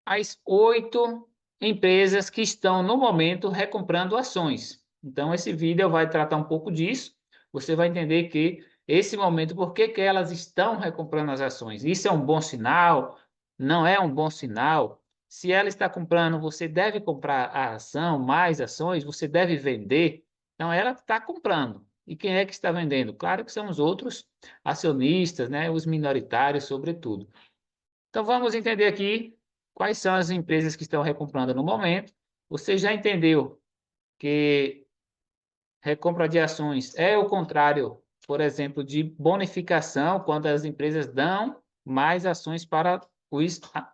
as 8 empresas que estão, no momento, recomprando ações. Então, esse vídeo vai tratar um pouco disso. Você vai entender que esse momento, por que que elas estão recomprando as ações? Isso é um bom sinal? Não é um bom sinal? Se ela está comprando, você deve comprar a ação, mais ações, você deve vender. Então, ela está comprando. E quem é que está vendendo? Claro que são os outros acionistas, né? Os minoritários, sobretudo. Então, vamos entender aqui quais são as empresas que estão recomprando no momento. Você já entendeu que recompra de ações é o contrário, por exemplo, de bonificação, quando as empresas dão mais ações para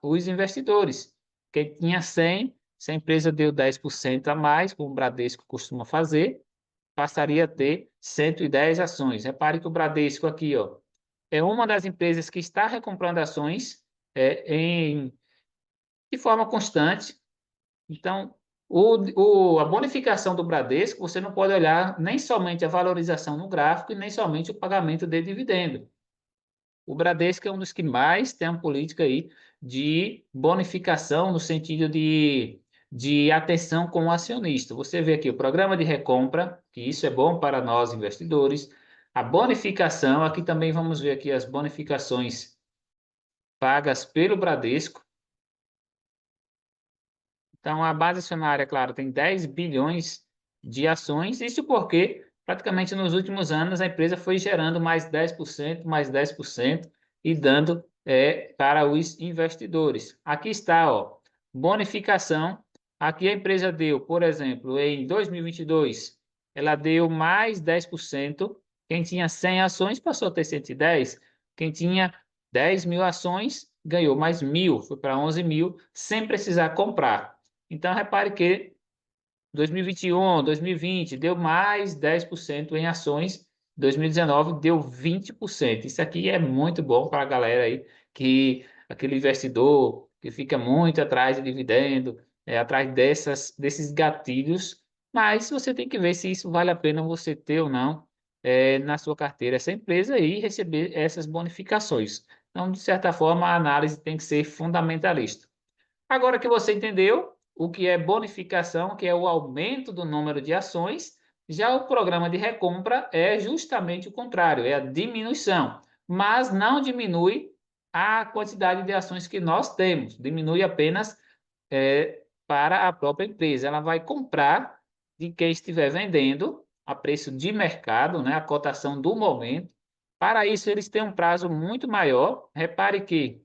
os investidores. Quem tinha 100, se a empresa deu 10% a mais, como o Bradesco costuma fazer, passaria a ter 110 ações. Repare que o Bradesco aqui, ó, é uma das empresas que está recomprando ações de forma constante. Então, a bonificação do Bradesco, você não pode olhar nem somente a valorização no gráfico e nem somente o pagamento de dividendo. O Bradesco é um dos que mais tem uma política aí de bonificação no sentido de atenção com o acionista. Você vê aqui o programa de recompra, que isso é bom para nós investidores. A bonificação, aqui também vamos ver aqui as bonificações pagas pelo Bradesco. Então, a base acionária, claro, tem 10 bilhões de ações, isso porque praticamente nos últimos anos a empresa foi gerando mais 10% e dando para os investidores. Aqui está, ó, bonificação. Aqui a empresa deu, por exemplo, em 2022, ela deu mais 10%. Quem tinha 100 ações passou a ter 110. Quem tinha 10 mil ações ganhou mais 1.000, foi para 11 mil, sem precisar comprar. Então, repare que 2021, 2020 deu mais 10% em ações, 2019 deu 20%. Isso aqui é muito bom para a galera aí, que aquele investidor que fica muito atrás de dividendo, atrás desses gatilhos, mas você tem que ver se isso vale a pena você ter ou não na sua carteira essa empresa e receber essas bonificações. Então, de certa forma, a análise tem que ser fundamentalista. Agora que você entendeu o que é bonificação, que é o aumento do número de ações, já o programa de recompra é justamente o contrário, é a diminuição, mas não diminui a quantidade de ações que nós temos, diminui apenas para a própria empresa. Ela vai comprar de quem estiver vendendo a preço de mercado, né, a cotação do momento. Para isso, eles têm um prazo muito maior. Repare que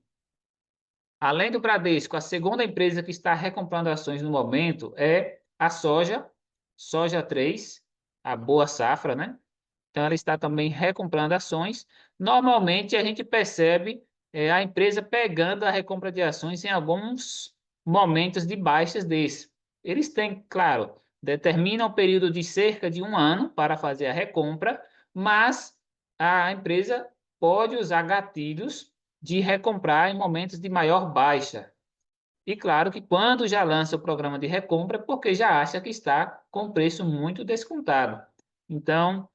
além do Bradesco, a segunda empresa que está recomprando ações no momento é a Soja 3, a Boa Safra, né? Então, ela está também recomprando ações. Normalmente, a gente percebe a empresa pegando a recompra de ações em alguns momentos de baixas desse. Eles têm, claro, determinam um período de cerca de um ano para fazer a recompra, mas a empresa pode usar gatilhos de recomprar em momentos de maior baixa. E claro que quando já lança o programa de recompra, é porque já acha que está com preço muito descontado. Então,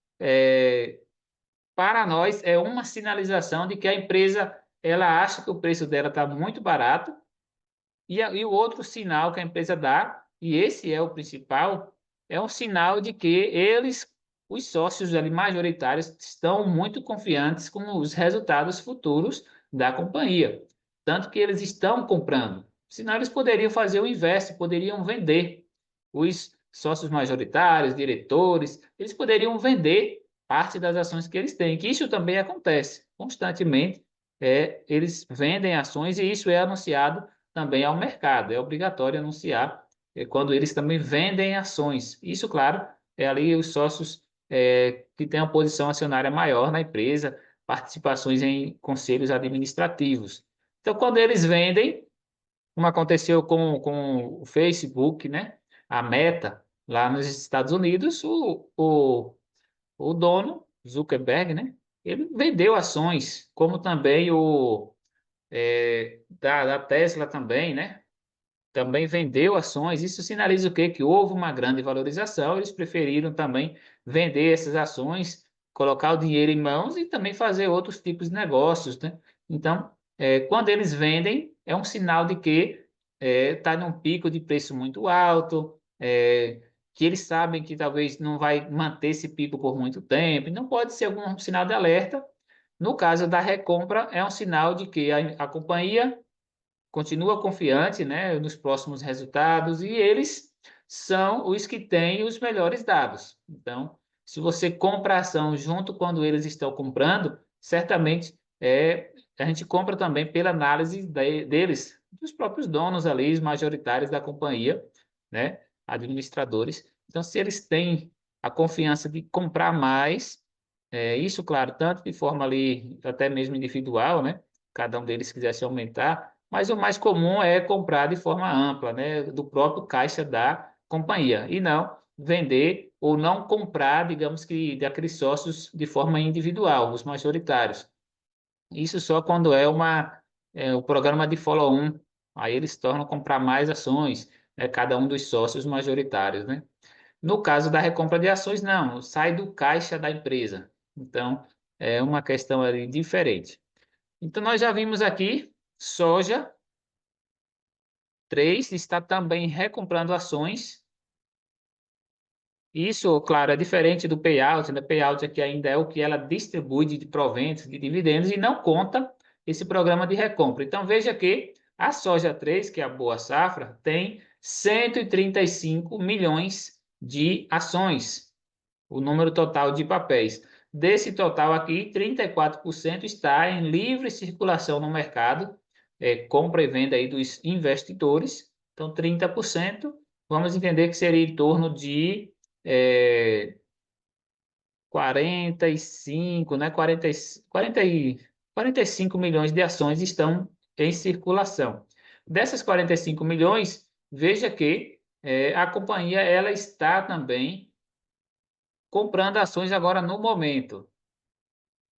para nós, é uma sinalização de que a empresa ela acha que o preço dela está muito barato, e o outro sinal que a empresa dá, e esse é o principal, é um sinal de que eles, os sócios ali majoritários, estão muito confiantes com os resultados futuros da companhia. Tanto que eles estão comprando. Senão eles poderiam fazer o inverso, poderiam vender. Os sócios majoritários, diretores, eles poderiam vender parte das ações que eles têm, que isso também acontece constantemente. Eles vendem ações e isso é anunciado também ao mercado. É obrigatório anunciar quando eles também vendem ações. Isso, claro, é ali os sócios que têm uma posição acionária maior na empresa, participações em conselhos administrativos. Então, quando eles vendem, como aconteceu com o Facebook, né? A Meta, lá nos Estados Unidos, o dono, Zuckerberg, né? Ele vendeu ações, como também da Tesla também, né? Também vendeu ações. Isso sinaliza o quê? Que houve uma grande valorização. Eles preferiram também vender essas ações, colocar o dinheiro em mãos e também fazer outros tipos de negócios, né? Então, quando eles vendem, é um sinal de que está num pico de preço muito alto, que eles sabem que talvez não vai manter esse pico por muito tempo, então pode ser algum sinal de alerta. No caso da recompra, é um sinal de que a companhia continua confiante, né, nos próximos resultados e eles são os que têm os melhores dados. Então, se você compra a ação junto quando eles estão comprando, certamente a gente compra também pela análise deles, dos próprios donos ali, os majoritários da companhia, né, administradores. Então, se eles têm a confiança de comprar mais, isso, claro, tanto de forma ali, até mesmo individual, né? Cada um deles quisesse aumentar, mas o mais comum é comprar de forma ampla, né? Do próprio caixa da companhia, e não vender ou não comprar, digamos que, daqueles sócios de forma individual, os majoritários. Isso só quando o programa de follow-on, aí eles tornam comprar mais ações, né? Cada um dos sócios majoritários, né? No caso da recompra de ações, não, sai do caixa da empresa. Então, é uma questão ali diferente. Então, nós já vimos aqui, soja 3 está também recomprando ações. Isso, claro, é diferente do payout, né? Payout aqui ainda é o que ela distribui de proventos, de dividendos, e não conta esse programa de recompra. Então, veja que a soja 3, que é a boa safra, tem 135 milhões de ações, o número total de papéis. Desse total aqui, 34% está em livre circulação no mercado, compra e venda aí dos investidores. Então, 30%, vamos entender que seria em torno de é, 45, né? 45 milhões de ações estão em circulação. Dessas 45 milhões, veja que a companhia ela está também comprando ações agora no momento.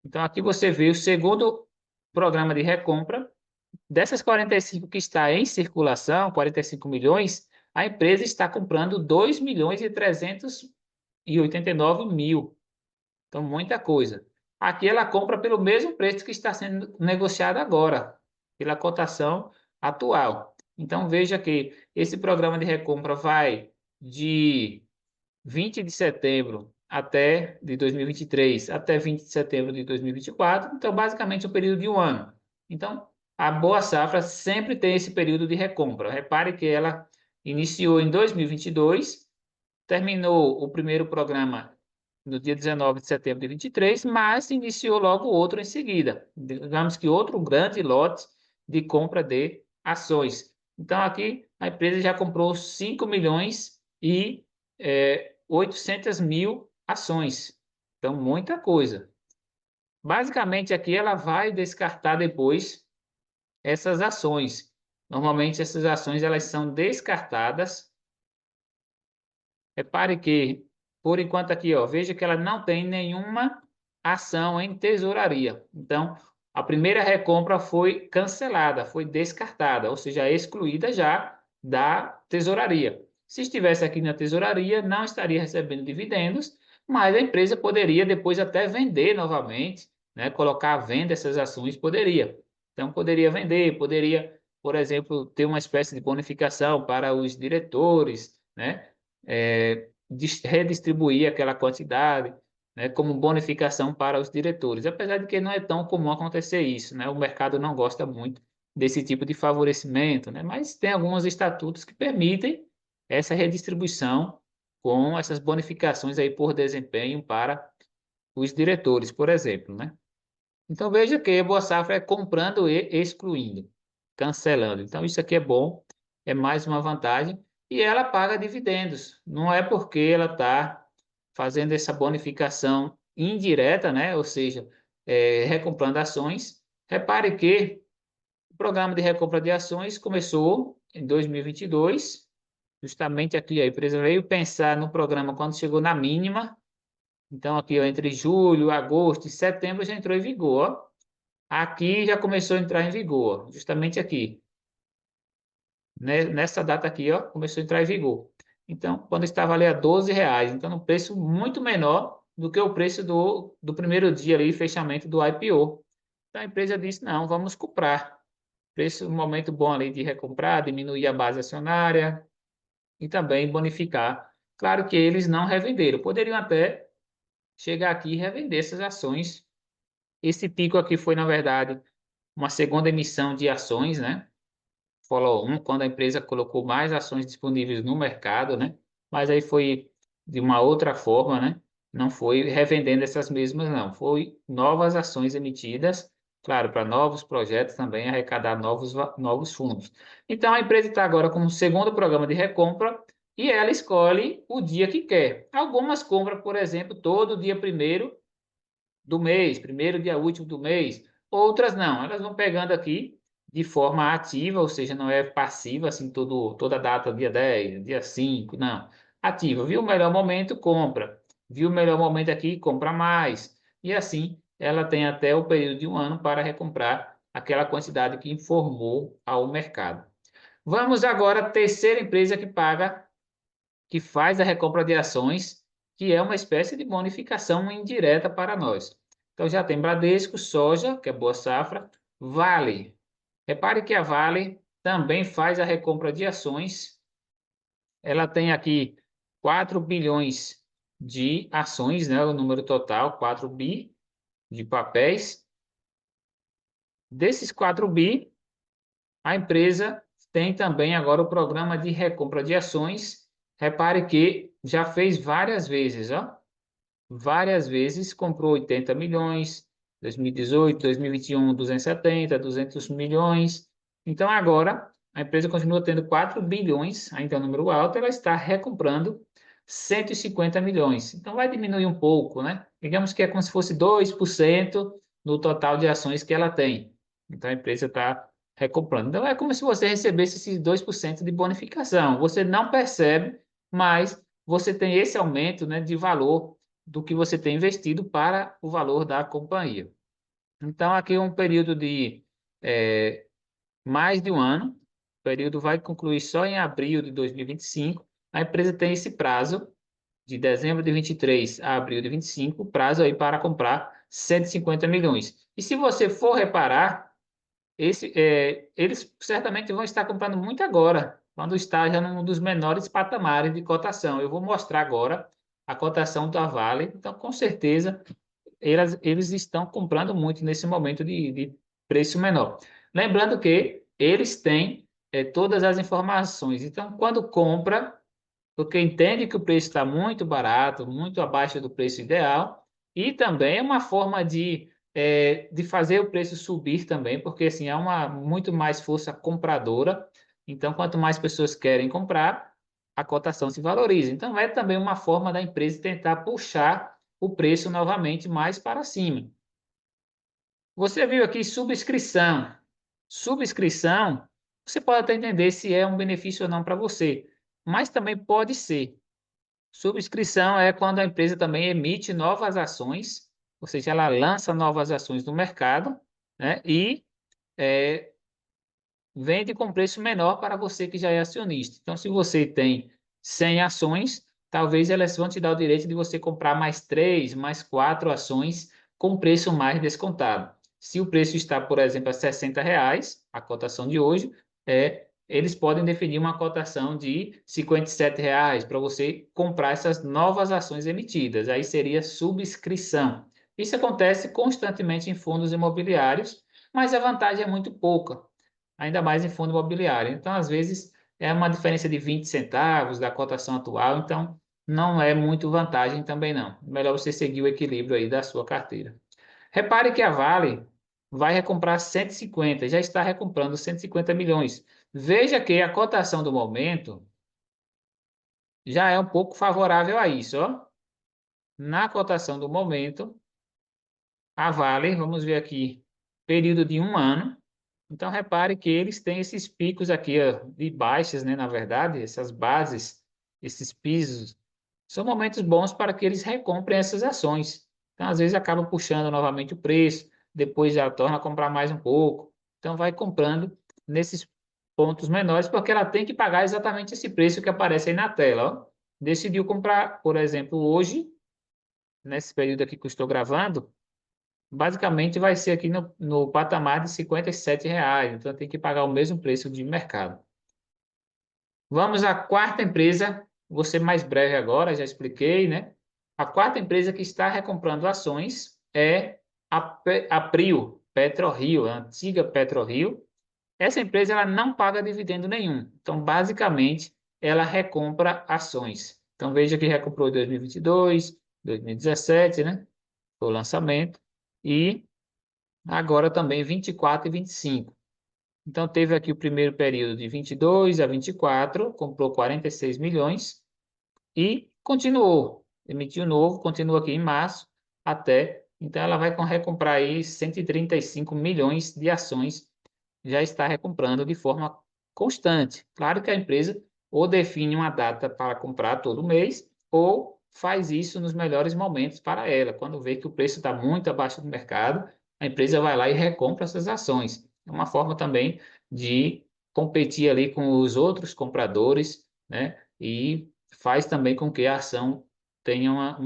Então, aqui você vê o segundo programa de recompra. Dessas 45 que está em circulação, 45 milhões, a empresa está comprando 2 milhões e 389 mil. Então, muita coisa. Aqui ela compra pelo mesmo preço que está sendo negociado agora, pela cotação atual. Então, veja que esse programa de recompra vai de 20 de setembro até de 2023 até 20 de setembro de 2024, então basicamente um período de um ano. Então, a boa safra sempre tem esse período de recompra. Repare que ela iniciou em 2022, terminou o primeiro programa no dia 19 de setembro de 23, mas iniciou logo outro em seguida. Digamos que outro grande lote de compra de ações. Então, aqui a empresa já comprou 5 milhões e 800 mil ações. Então, muita coisa. Basicamente, aqui ela vai descartar depois essas ações. Normalmente, essas ações elas são descartadas. Repare que, por enquanto aqui, ó, veja que ela não tem nenhuma ação em tesouraria. Então, a primeira recompra foi cancelada, foi descartada, ou seja, excluída já da tesouraria. Se estivesse aqui na tesouraria, não estaria recebendo dividendos, mas a empresa poderia depois até vender novamente, né? Colocar à venda essas ações, poderia. Então, poderia vender, poderia, por exemplo, ter uma espécie de bonificação para os diretores, né? Redistribuir aquela quantidade, né, como bonificação para os diretores, apesar de que não é tão comum acontecer isso, né? O mercado não gosta muito desse tipo de favorecimento, né? Mas tem alguns estatutos que permitem essa redistribuição com essas bonificações aí por desempenho para os diretores, por exemplo, né? Então veja que a Boa Safra é comprando e excluindo, cancelando. Então isso aqui é bom, é mais uma vantagem e ela paga dividendos. Não é porque ela está fazendo essa bonificação indireta, né? Ou seja, recomprando ações. Repare que o programa de recompra de ações começou em 2022. Justamente aqui a empresa veio pensar no programa quando chegou na mínima. Então aqui ó, entre julho, agosto e setembro já entrou em vigor. Ó. Aqui já começou a entrar em vigor, justamente aqui. Nessa data aqui, ó, começou a entrar em vigor. Então, quando estava ali a R$ 12, então um preço muito menor do que o preço do primeiro dia ali, fechamento do IPO. Então, a empresa disse, não, vamos comprar. preço, um momento bom ali de recomprar, diminuir a base acionária e também bonificar. Claro que eles não revenderam, poderiam até chegar aqui e revender essas ações. Esse pico aqui foi, na verdade, uma segunda emissão de ações, né? Follow-on, quando a empresa colocou mais ações disponíveis no mercado, né? Mas aí foi de uma outra forma, né? Não foi revendendo essas mesmas, não. Foi novas ações emitidas, claro, para novos projetos também, arrecadar novos fundos. Então, a empresa está agora com o segundo programa de recompra e ela escolhe o dia que quer. Algumas compram, por exemplo, todo dia primeiro do mês, primeiro dia útil do mês. Outras não, elas vão pegando aqui de forma ativa, ou seja, não é passiva, assim, toda data, dia 10, dia 5, não. Ativa, viu o melhor momento, compra. Viu o melhor momento aqui, compra mais. E assim, ela tem até o período de um ano para recomprar aquela quantidade que informou ao mercado. Vamos agora à terceira empresa que paga, que faz a recompra de ações, que é uma espécie de bonificação indireta para nós. Então já tem Bradesco, Soja, que é Boa Safra, Vale. Repare que a Vale também faz a recompra de ações. Ela tem aqui 4 bilhões de ações, né? O número total, 4 bi de papéis. Desses 4 bi, a empresa tem também agora o programa de recompra de ações. Repare que já fez várias vezes, ó. Várias vezes, comprou 80 milhões, 2018, 2021, 270, 200 milhões. Então, agora, a empresa continua tendo 4 bilhões, ainda é um número alto, ela está recomprando 150 milhões. Então, vai diminuir um pouco, né? Digamos que é como se fosse 2% no total de ações que ela tem. Então, a empresa está recomprando. Então, é como se você recebesse esses 2% de bonificação. Você não percebe, mas você tem esse aumento, né, de valor do que você tem investido para o valor da companhia. Então, aqui é um período de mais de um ano. O período vai concluir só em abril de 2025. A empresa tem esse prazo de dezembro de 23 a abril de 25, prazo aí para comprar 150 milhões. E se você for reparar, eles certamente vão estar comprando muito agora, quando está já num dos menores patamares de cotação. Eu vou mostrar agora a cotação da Vale. Então, com certeza, eles estão comprando muito nesse momento de preço menor. Lembrando que eles têm todas as informações. Então, quando compra, porque entende que o preço está muito barato, muito abaixo do preço ideal, e também é uma forma de fazer o preço subir também, porque assim, há uma muito mais força compradora, então quanto mais pessoas querem comprar, a cotação se valoriza. Então é também uma forma da empresa tentar puxar o preço novamente mais para cima. Você viu aqui subscrição. Subscrição, você pode até entender se é um benefício ou não para você, mas também pode ser. Subscrição é quando a empresa também emite novas ações, ou seja, ela lança novas ações no mercado, né, e é, vende com preço menor para você que já é acionista. Então, se você tem 100 ações, talvez elas vão te dar o direito de você comprar mais 3, mais 4 ações com preço mais descontado. Se o preço está, por exemplo, a R$ 60, a cotação de hoje, eles podem definir uma cotação de R$ 57 para você comprar essas novas ações emitidas. Aí seria subscrição. Isso acontece constantemente em fundos imobiliários, mas a vantagem é muito pouca, ainda mais em fundo imobiliário. Então, às vezes, é uma diferença de 20 centavos da cotação atual, então não é muito vantagem também não. Melhor você seguir o equilíbrio aí da sua carteira. Repare que a Vale vai recomprar 150, já está recomprando 150 milhões. Veja que a cotação do momento já é um pouco favorável a isso, ó. Na cotação do momento, a Vale, vamos ver aqui, período de um ano. Então, repare que eles têm esses picos aqui, ó, de baixas, né? Na verdade, essas bases, esses pisos, são momentos bons para que eles recomprem essas ações. Então, às vezes, acaba puxando novamente o preço, depois já torna a comprar mais um pouco. Então, vai comprando nesses pontos menores, porque ela tem que pagar exatamente esse preço que aparece aí na tela, ó. Decidiu comprar, por exemplo, hoje, nesse período aqui que eu estou gravando, basicamente vai ser aqui no patamar de R$ 57. Então, tem que pagar o mesmo preço de mercado. Vamos à quarta empresa, vou ser mais breve agora, já expliquei, né? A quarta empresa que está recomprando ações é a Prio, PetroRio, a antiga PetroRio. Essa empresa ela não paga dividendo nenhum. Então, basicamente, ela recompra ações. Então, veja que recomprou em 2022, 2017, né? Foi o lançamento. E agora também 24 e 25. Então, teve aqui o primeiro período de 22 a 24, comprou 46 milhões e continuou. Emitiu novo, continua aqui em março até. Então, ela vai recomprar aí 135 milhões de ações, já está recomprando de forma constante. Claro que a empresa ou define uma data para comprar todo mês, ou faz isso nos melhores momentos para ela. Quando vê que o preço está muito abaixo do mercado, a empresa vai lá e recompra essas ações. É uma forma também de competir ali com os outros compradores, né? E faz também com que a ação tenha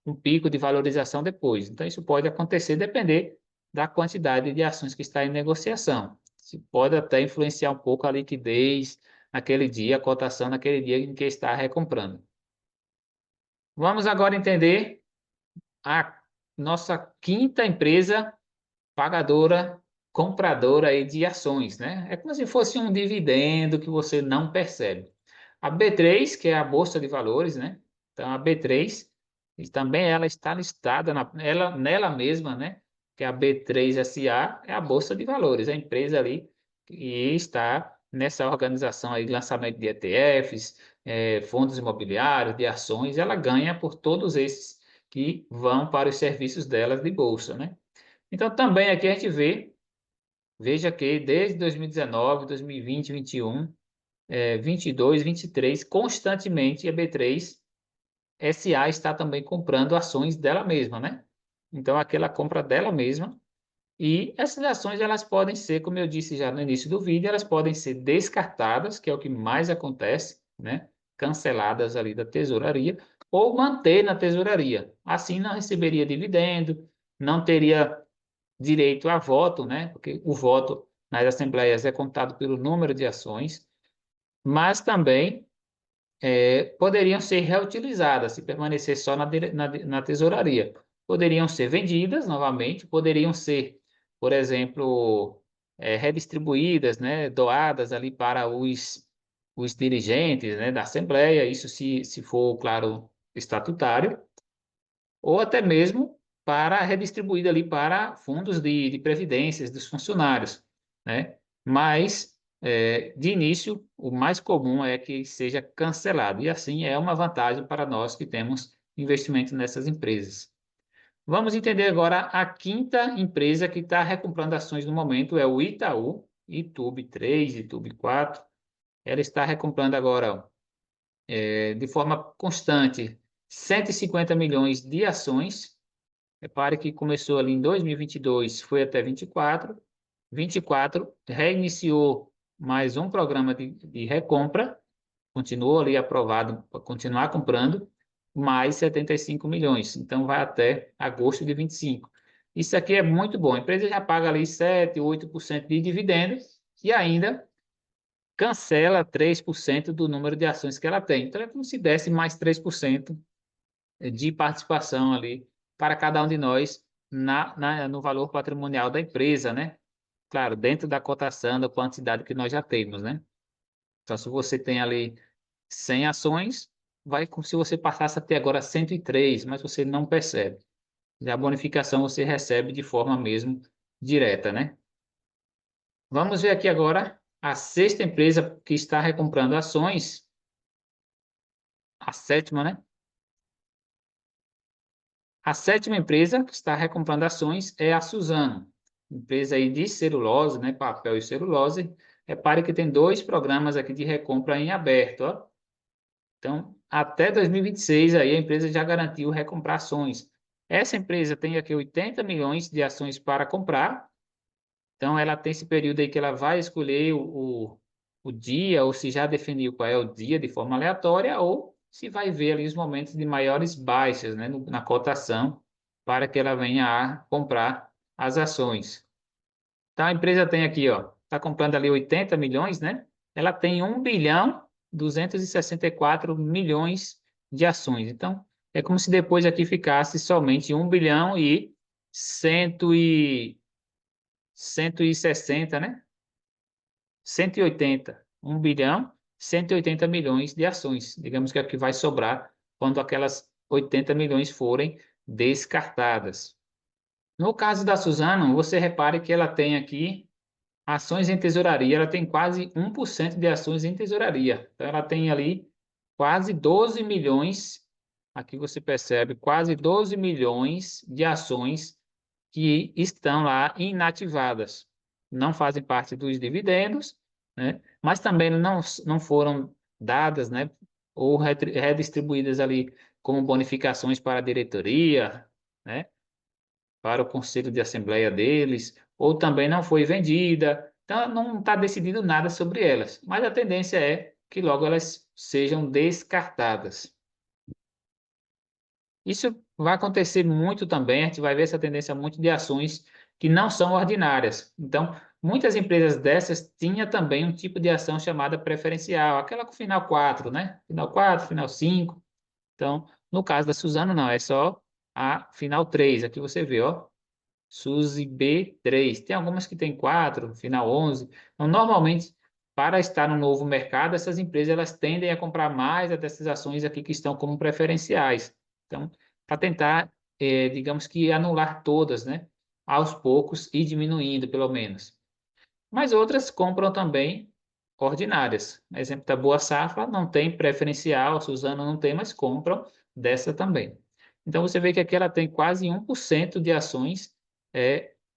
um pico de valorização depois. Então, isso pode acontecer, depender da quantidade de ações que está em negociação. Isso pode até influenciar um pouco a liquidez naquele dia, a cotação naquele dia em que está recomprando. Vamos agora entender a nossa quinta empresa pagadora, compradora aí de ações, né? É como se fosse um dividendo que você não percebe. A B3, que é a Bolsa de Valores, né? Então, a B3, e também ela está listada nela mesma, né? Que é a B3SA, é a Bolsa de Valores, a empresa ali que está nessa organização aí de lançamento de ETFs, fundos imobiliários, de ações, ela ganha por todos esses que vão para os serviços delas de bolsa, né? Então, também aqui a gente veja que desde 2019, 2020, 21, 22, 23, constantemente a B3 SA está também comprando ações dela mesma, né? Então, aquela compra dela mesma. E essas ações, elas podem ser, como eu disse já no início do vídeo, elas podem ser descartadas, que é o que mais acontece, né? Canceladas ali da tesouraria, ou manter na tesouraria. Assim, não receberia dividendo, não teria direito a voto, né? Porque o voto nas assembleias é contado pelo número de ações, mas também poderiam ser reutilizadas se permanecer só na tesouraria. Poderiam ser vendidas novamente, poderiam ser, por exemplo, redistribuídas, né? Doadas ali para os dirigentes, né? Da assembleia, isso se for, claro, estatutário, ou até mesmo para redistribuída ali para fundos de previdências dos funcionários, né? Mas, de início, o mais comum é que seja cancelado, e assim é uma vantagem para nós que temos investimento nessas empresas. Vamos entender agora a quinta empresa que está recomprando ações no momento, é o Itaú, Itubi 3, Itubi 4. Ela está recomprando agora, de forma constante, 150 milhões de ações. Repare que começou ali em 2022, foi até 24. 24 reiniciou mais um programa de recompra, continuou ali aprovado para continuar comprando, mais 75 milhões. Então, vai até agosto de 25. Isso aqui é muito bom. A empresa já paga ali 7, 8% de dividendos e ainda cancela 3% do número de ações que ela tem. Então, é como se desse mais 3% de participação ali para cada um de nós no valor patrimonial da empresa, né? Claro, dentro da cotação, da quantidade que nós já temos, né? Então, se você tem ali 100 ações, vai como se você passasse a ter agora 103, mas você não percebe. Já a bonificação você recebe de forma mesmo direta, né? Vamos ver aqui agora a sexta empresa que está recomprando ações, a sétima, né? A sétima empresa que está recomprando ações é a Suzano, empresa aí de celulose, né, papel e celulose. Repare que tem dois programas aqui de recompra em aberto, ó. Então, até 2026 aí a empresa já garantiu recomprar ações. Essa empresa tem aqui 80 milhões de ações para comprar. Então, ela tem esse período aí que ela vai escolher o dia, ou se já definiu qual é o dia de forma aleatória, ou se vai ver ali os momentos de maiores baixas, né, na cotação, para que ela venha a comprar as ações. Então, a empresa tem aqui, ó, está comprando ali 80 milhões, né? Ela tem 1 bilhão 264 milhões de ações. Então, é como se depois aqui ficasse somente 1 bilhão e 160, né? 180. 1 bilhão 180 milhões de ações. Digamos que é o que vai sobrar quando aquelas 80 milhões forem descartadas. No caso da Suzano, você repare que ela tem aqui ações em tesouraria, ela tem quase 1% de ações em tesouraria. Então, ela tem ali quase 12 milhões, aqui você percebe, quase 12 milhões de ações que estão lá inativadas. Não fazem parte dos dividendos, né? Mas também não foram dadas, né? Ou redistribuídas ali como bonificações para a diretoria, né? Para o conselho de assembleia deles, ou também não foi vendida. Então, não está decidido nada sobre elas, mas a tendência é que logo elas sejam descartadas. Isso vai acontecer muito também, a gente vai ver essa tendência muito de ações que não são ordinárias. Então, muitas empresas dessas tinham também um tipo de ação chamada preferencial, aquela com final 4, né? Final 4, final 5. Então, no caso da Suzano, não, é só a final 3. Aqui você vê, ó, Suzy B3. Tem algumas que tem 4, final 11. Então, normalmente, para estar no novo mercado, essas empresas elas tendem a comprar mais dessas ações aqui que estão como preferenciais. Então, para tentar, digamos que anular todas, né? Aos poucos e diminuindo, pelo menos. Mas outras compram também ordinárias. Exemplo da Boa Safra não tem preferencial, a Suzano não tem, mas compram dessa também. Então você vê que aqui ela tem quase 1% de ações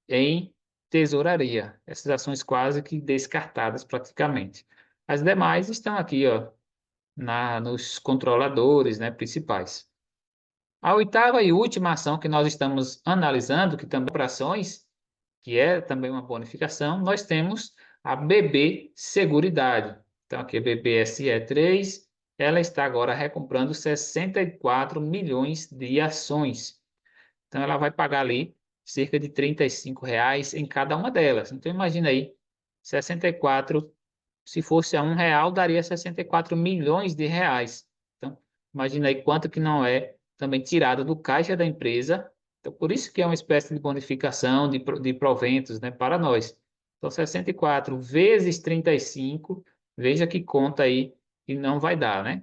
em tesouraria. Essas ações quase que descartadas praticamente. As demais estão aqui, ó, nos controladores, né, principais. A oitava e última ação que nós estamos analisando, que também é para ações, que é também uma bonificação, nós temos a BB Seguridade. Então, aqui a BBSE3, ela está agora recomprando 64 milhões de ações. Então, ela vai pagar ali cerca de R$ 35 em cada uma delas. Então, imagina aí, 64, se fosse a R$ 1, daria 64 milhões de reais. Então, imagina aí quanto que não é também tirado do caixa da empresa. Então, por isso que é uma espécie de bonificação de proventos, né, para nós. Então, 64 vezes 35, veja que conta aí que não vai dar, né?